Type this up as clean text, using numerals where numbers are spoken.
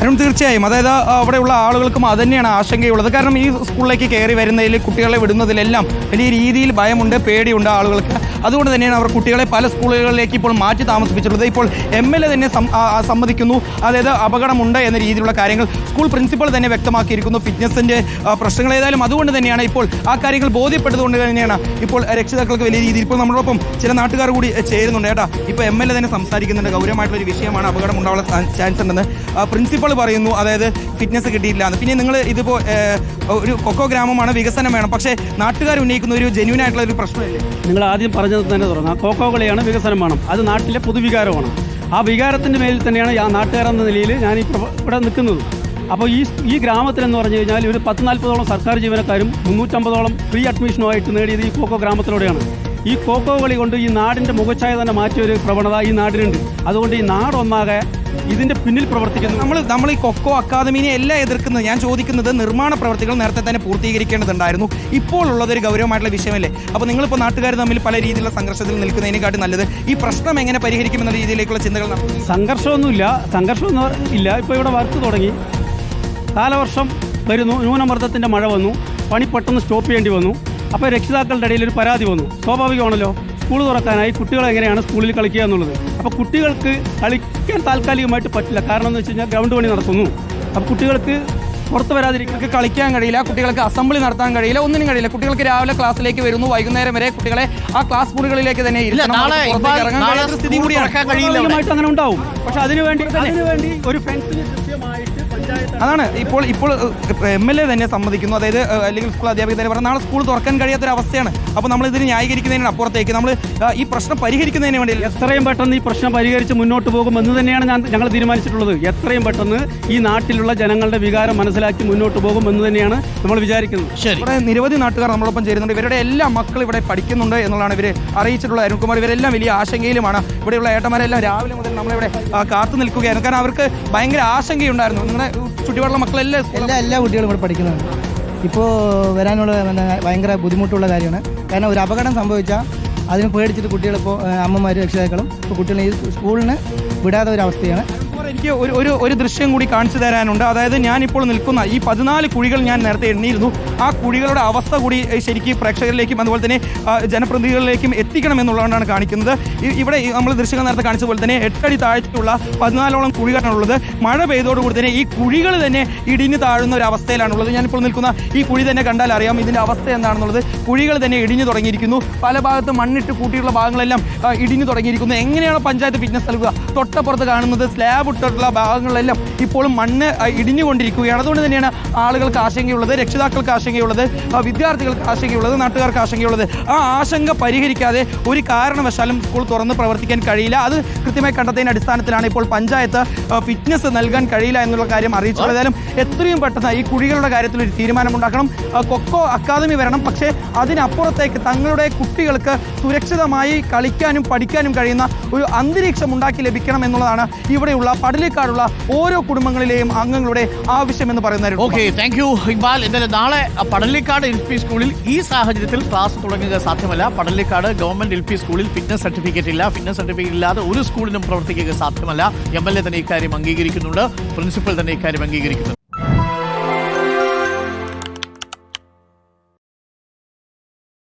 അരുൺ, തീർച്ചയായും അതായത് അവിടെയുള്ള ആളുകൾക്കും അത് തന്നെയാണ് ആശങ്കയുള്ളത്. കാരണം ഈ സ്കൂളിലേക്ക് കയറി വരുന്നതിൽ, കുട്ടികളെ വിടുന്നതിലെല്ലാം വലിയ രീതിയിൽ ഭയമുണ്ട്, പേടിയുണ്ട് ആളുകൾക്ക്. അതുകൊണ്ട് തന്നെയാണ് അവർ കുട്ടികളെ പല സ്കൂളുകളിലേക്ക് ഇപ്പോൾ മാറ്റി താമസിപ്പിച്ചിട്ടുള്ളത്. ഇപ്പോൾ MLA തന്നെ സമ്മതിക്കുന്നു, അതായത് അപകടമുണ്ട് എന്ന രീതിയിലുള്ള കാര്യങ്ങൾ സ്കൂൾ പ്രിൻസിപ്പൽ തന്നെ വ്യക്തമാക്കിയിരിക്കുന്നു. ഫിറ്റ്നസിൻ്റെ പ്രശ്നങ്ങൾ ഏതായാലും അതുകൊണ്ട് തന്നെയാണ് ഇപ്പോൾ ആ കാര്യങ്ങൾ ബോധ്യപ്പെട്ടതുകൊണ്ട് തന്നെയാണ് ഇപ്പോൾ രക്ഷിതാക്കൾക്ക് വലിയ രീതിയിൽ ഇപ്പോൾ നമ്മളോടൊപ്പം ചില നാട്ടുകാർ കൂടി ചേരുന്നുണ്ട്. ഏട്ടാ, ഇപ്പോൾ MLA തന്നെ സംസാരിക്കുന്നുണ്ട്, ഗൗരവമായിട്ടുള്ളൊരു വിഷയമാണ്, അപകടം ഉണ്ടാവാനുള്ള ചാൻസ് ഉണ്ടെന്ന്. പ്രിൻസിപ്പൽ പറയുന്നു, അതായത് ഫിറ്റ്നസ് കിട്ടിയിട്ടില്ല എന്ന്. പിന്നെ നിങ്ങൾ ഇതിപ്പോൾ ഒരു കൊക്കോ ഗ്രാമമാണ്, വികസനം വേണം, പക്ഷേ നാട്ടുകാർ ഉന്നയിക്കുന്ന ഒരു ജെന്യൂൻ ആയിട്ടുള്ള ഒരു പ്രശ്നമില്ലേ? നിങ്ങൾ ആദ്യം പറഞ്ഞത് തന്നെ തുടങ്ങാം. കൊക്കോ കളിയാണ്, വികസനം വേണം, അത് നാട്ടിലെ പൊതുവികാരമാണ്. ആ വികാരത്തിൻ്റെ മേലിൽ തന്നെയാണ് ആ നാട്ടുകാരെന്ന നിലയിൽ ഞാൻ ഇവിടെ നിൽക്കുന്നത്. അപ്പോൾ ഈ ഗ്രാമത്തിലെന്ന് പറഞ്ഞു കഴിഞ്ഞാൽ ഒരു 10-40ഓളം സർക്കാർ ജീവനക്കാരും 350ഓളം ഫ്രീ അഡ്മിഷനുമായിട്ട് നേടിയത് ഈ കോക്കോ ഗ്രാമത്തിലൂടെയാണ്. ഈ കോക്കോ കളി കൊണ്ട് ഈ നാടിൻ്റെ മുഖച്ഛായ തന്നെ മാറ്റിയൊരു പ്രവണത ഈ നാടിനുണ്ട്. അതുകൊണ്ട് ഈ നാടൊന്നാകെ ഇതിൻ്റെ പിന്നിൽ പ്രവർത്തിക്കുന്നു. നമ്മൾ ഈ കൊക്കോ അക്കാദമിനെ എല്ലാം എതിർക്കുന്നത്. ഞാൻ ചോദിക്കുന്നത്, നിർമ്മാണ പ്രവർത്തികൾ നേരത്തെ തന്നെ പൂർത്തീകരിക്കേണ്ടതുണ്ടായിരുന്നു. ഇപ്പോൾ ഉള്ളതൊരു ഗൗരവമായിട്ടുള്ള വിഷയമല്ലേ? അപ്പോൾ നിങ്ങളിപ്പോൾ നാട്ടുകാർ തമ്മിൽ പല രീതിയിലുള്ള സംഘർഷത്തിൽ നിൽക്കുന്നതിനെക്കാട്ടും നല്ലത് ഈ പ്രശ്നം എങ്ങനെ പരിഹരിക്കുമെന്ന രീതിയിലേക്കുള്ള ചിന്തകൾ നടത്തുന്നു. സംഘർഷമൊന്നും ഇല്ല. ഇപ്പോൾ ഇവിടെ വർക്ക് തുടങ്ങി, കാലവർഷം വരുന്നു, ന്യൂനമർദ്ദത്തിൻ്റെ മഴ വന്നു, പണി പെട്ടെന്ന് സ്റ്റോപ്പ് ചെയ്യേണ്ടി വന്നു. അപ്പോൾ രക്ഷിതാക്കളുടെ ഇടയിൽ ഒരു പരാതി വന്നു. സ്വാഭാവികമാണല്ലോ, സ്കൂൾ തുറക്കാനായി കുട്ടികൾ എങ്ങനെയാണ് സ്കൂളിൽ കളിക്കുക എന്നുള്ളത്. അപ്പോൾ കുട്ടികൾക്ക് കളിക്കാൻ താൽക്കാലികമായിട്ട് പറ്റില്ല. കാരണം എന്ന് വെച്ച് കഴിഞ്ഞാൽ ഗ്രൗണ്ട് പണി നടക്കുന്നു. അപ്പോൾ കുട്ടികൾക്ക് പുറത്ത് വരാതിരിക്കും, കളിക്കാൻ കഴിയില്ല, കുട്ടികൾക്ക് അസംബ്ലി നടത്താൻ കഴിയില്ല, ഒന്നിനും കഴിയില്ല. കുട്ടികൾക്ക് രാവിലെ ക്ലാസ്സിലേക്ക് വരുന്നു, വൈകുന്നേരം വരെ കുട്ടികളെ ആ ക്ലാസ് മുറികളിലേക്ക് തന്നെ അങ്ങനെ ഉണ്ടാവും. പക്ഷെ അതിനുവേണ്ടി ഒരു ഫെൻസിന് കൃത്യമായിട്ട് അതാണ് ഇപ്പോൾ MLA തന്നെ സമ്മതിക്കുന്നു. അതായത് അല്ലെങ്കിൽ സ്കൂൾ അധ്യാപകർ തന്നെ പറഞ്ഞാൽ നാളെ സ്കൂൾ തുറക്കാൻ കഴിയാത്തൊരവസ്ഥയാണ്. അപ്പോൾ നമ്മൾ ഇതിന് ന്യായീകരിക്കുന്നതിന് അപ്പുറത്തേക്ക് നമ്മൾ ഈ പ്രശ്നം പരിഹരിക്കുന്നതിന് വേണ്ടി എത്രയും പെട്ടെന്ന് ഈ പ്രശ്നം പരിഹരിച്ച് മുന്നോട്ട് പോകുമെന്ന് തന്നെയാണ് ഞങ്ങൾ തീരുമാനിച്ചിട്ടുള്ളത്. എത്രയും പെട്ടെന്ന് ഈ നാട്ടിലുള്ള ജനങ്ങളുടെ വികാരം മനസ്സിലാക്കി മുന്നോട്ട് പോകുമെന്ന് തന്നെയാണ് നമ്മൾ വിചാരിക്കുന്നത്. ഇവിടെ നിരവധി നാട്ടുകാർ നമ്മളൊപ്പം ചേരുന്നുണ്ട്. ഇവരുടെ എല്ലാ മക്കൾ ഇവിടെ പഠിക്കുന്നുണ്ട് എന്നുള്ളതാണ് ഇവർ അറിയിച്ചിട്ടുള്ള അരുൺകുമാർ. ഇവരെല്ലാം വലിയ ആശങ്കയിലുമാണ്. ഇവിടെയുള്ള ഏട്ടന്മാരെല്ലാം രാവിലെ മുതൽ നമ്മളിവിടെ കാത്തു നിൽക്കുകയായിരുന്നു. കാരണം അവർക്ക് ഭയങ്കര ആശങ്കയുണ്ടായിരുന്നു. നിങ്ങളുടെ ചുറ്റുപാടുള്ള മക്കളെല്ലാം എല്ലാ കുട്ടികളും ഇവിടെ പഠിക്കുന്നുണ്ട്. ഇപ്പോൾ വരാനുള്ള ഭയങ്കര ബുദ്ധിമുട്ടുള്ള കാര്യമാണ്. കാരണം ഒരു അപകടം സംഭവിച്ചാൽ അതിന് പേടിച്ചിട്ട് കുട്ടികളിപ്പോൾ അമ്മമാരും രക്ഷിതാക്കളും ഇപ്പോൾ കുട്ടികളെ ഈ സ്കൂളിന് വിടാത്ത ഒരു അവസ്ഥയാണ്. എനിക്ക് ഒരു ദൃശ്യം കൂടി കാണിച്ചു തരാനുണ്ട്. അതായത് ഞാനിപ്പോൾ നിൽക്കുന്ന ഈ 14 കുഴികൾ ഞാൻ നേരത്തെ എണ്ണിയിരുന്നു. ആ കുഴികളുടെ അവസ്ഥ കൂടി ശരിക്കും പ്രേക്ഷകരിലേക്കും അതുപോലെ തന്നെ ജനപ്രതിനിധികളിലേക്കും എത്തിക്കണം എന്നുള്ളതാണ് കാണിക്കുന്നത്. ഇവിടെ നമ്മൾ ദൃശ്യങ്ങൾ നേരത്തെ കാണിച്ച പോലെ തന്നെ 8 അടി താഴ്ചയുള്ള 14ഓളം കുഴികളാണുള്ളത്. മഴ പെയ്തോടുകൂടി തന്നെ ഈ കുഴികൾ തന്നെ ഇടിഞ്ഞു താഴുന്ന ഒരു അവസ്ഥയിലാണുള്ളത്. ഞാനിപ്പോൾ നിൽക്കുന്ന ഈ കുഴി തന്നെ കണ്ടാൽ അറിയാം ഇതിൻ്റെ അവസ്ഥ എന്താണെന്നുള്ളത്. കുഴികൾ തന്നെ ഇടിഞ്ഞു തുടങ്ങിയിരിക്കുന്നു. പല ഭാഗത്ത് മണ്ണിട്ട് കൂട്ടിയിട്ടുള്ള ഭാഗങ്ങളെല്ലാം ഇടിഞ്ഞു തുടങ്ങിയിരിക്കുന്നു. എങ്ങനെയാണ് പഞ്ചായത്ത് ഫിറ്റ്നസ് നൽകുക? തൊട്ടപ്പുറത്ത് കാണുന്നത് സ്ലാബ് ഇട്ടുള്ള ഭാഗങ്ങളിലെല്ലാം ഇപ്പോഴും മണ്ണ് ഇടിഞ്ഞുകൊണ്ടിരിക്കുകയാണ്. അതുകൊണ്ട് തന്നെയാണ് ആളുകൾക്ക് ആശങ്കയുള്ളത്, രക്ഷിതാക്കൾക്ക് ആശങ്കയുള്ളത്, വിദ്യാർത്ഥികൾക്ക് ആശങ്കയുള്ളത്, നാട്ടുകാർക്ക് ആശങ്കയുള്ളത്. ആ ആശങ്ക പരിഹരിക്കാതെ ഒരു കാരണവശാലും സ്കൂൾ തുറന്ന് പ്രവർത്തിക്കാൻ കഴിയില്ല. അത് കൃത്യമായി കണ്ടെത്തിയതിൻ്റെ അടിസ്ഥാനത്തിലാണ് ഇപ്പോൾ പഞ്ചായത്ത് ഫിറ്റ്നസ് നൽകാൻ കഴിയില്ല എന്നുള്ള കാര്യം അറിയിച്ചത്. ഏതായാലും എത്രയും പെട്ടെന്ന് ഈ കുഴികളുടെ കാര്യത്തിൽ ഒരു തീരുമാനമുണ്ടാക്കണം. കൊക്കോ അക്കാദമി വരണം. പക്ഷേ അതിനപ്പുറത്തേക്ക് തങ്ങളുടെ കുട്ടികൾക്ക് സുരക്ഷിതമായി കളിക്കാനും പഠിക്കാനും കഴിയുന്ന ഒരു അന്തരീക്ഷം ഉണ്ടാക്കി ലഭിക്കണം എന്നുള്ളതാണ് ഇവിടെയുള്ള പടലിക്കാടുള്ള ഓരോ കുടുംബങ്ങളിലെയും അംഗങ്ങളുടെ ആവശ്യമെന്ന് പറയുന്നത്. Okay, thank you Iqbal. എന്തായാലും നാളെ പടലിക്കാട് LP സ്കൂളിൽ ഈ സാഹചര്യത്തിൽ ക്ലാസ് തുടങ്ങുക സാധ്യമല്ല. പടലിക്കാട് ഗവൺമെന്റ് LP സ്കൂളിൽ ഫിറ്റ്നസ് സർട്ടിഫിക്കറ്റ് ഇല്ല. ഫിറ്റ്നസ് സർട്ടിഫിക്കറ്റ് ഇല്ലാതെ ഒരു സ്കൂളിനും പ്രവർത്തിക്കുക സാധ്യമല്ല. MLA തന്നെ ഇക്കാര്യം അംഗീകരിക്കുന്നുണ്ട്, പ്രിൻസിപ്പൽ തന്നെ ഇക്കാര്യം അംഗീകരിക്കുന്നുണ്ട്.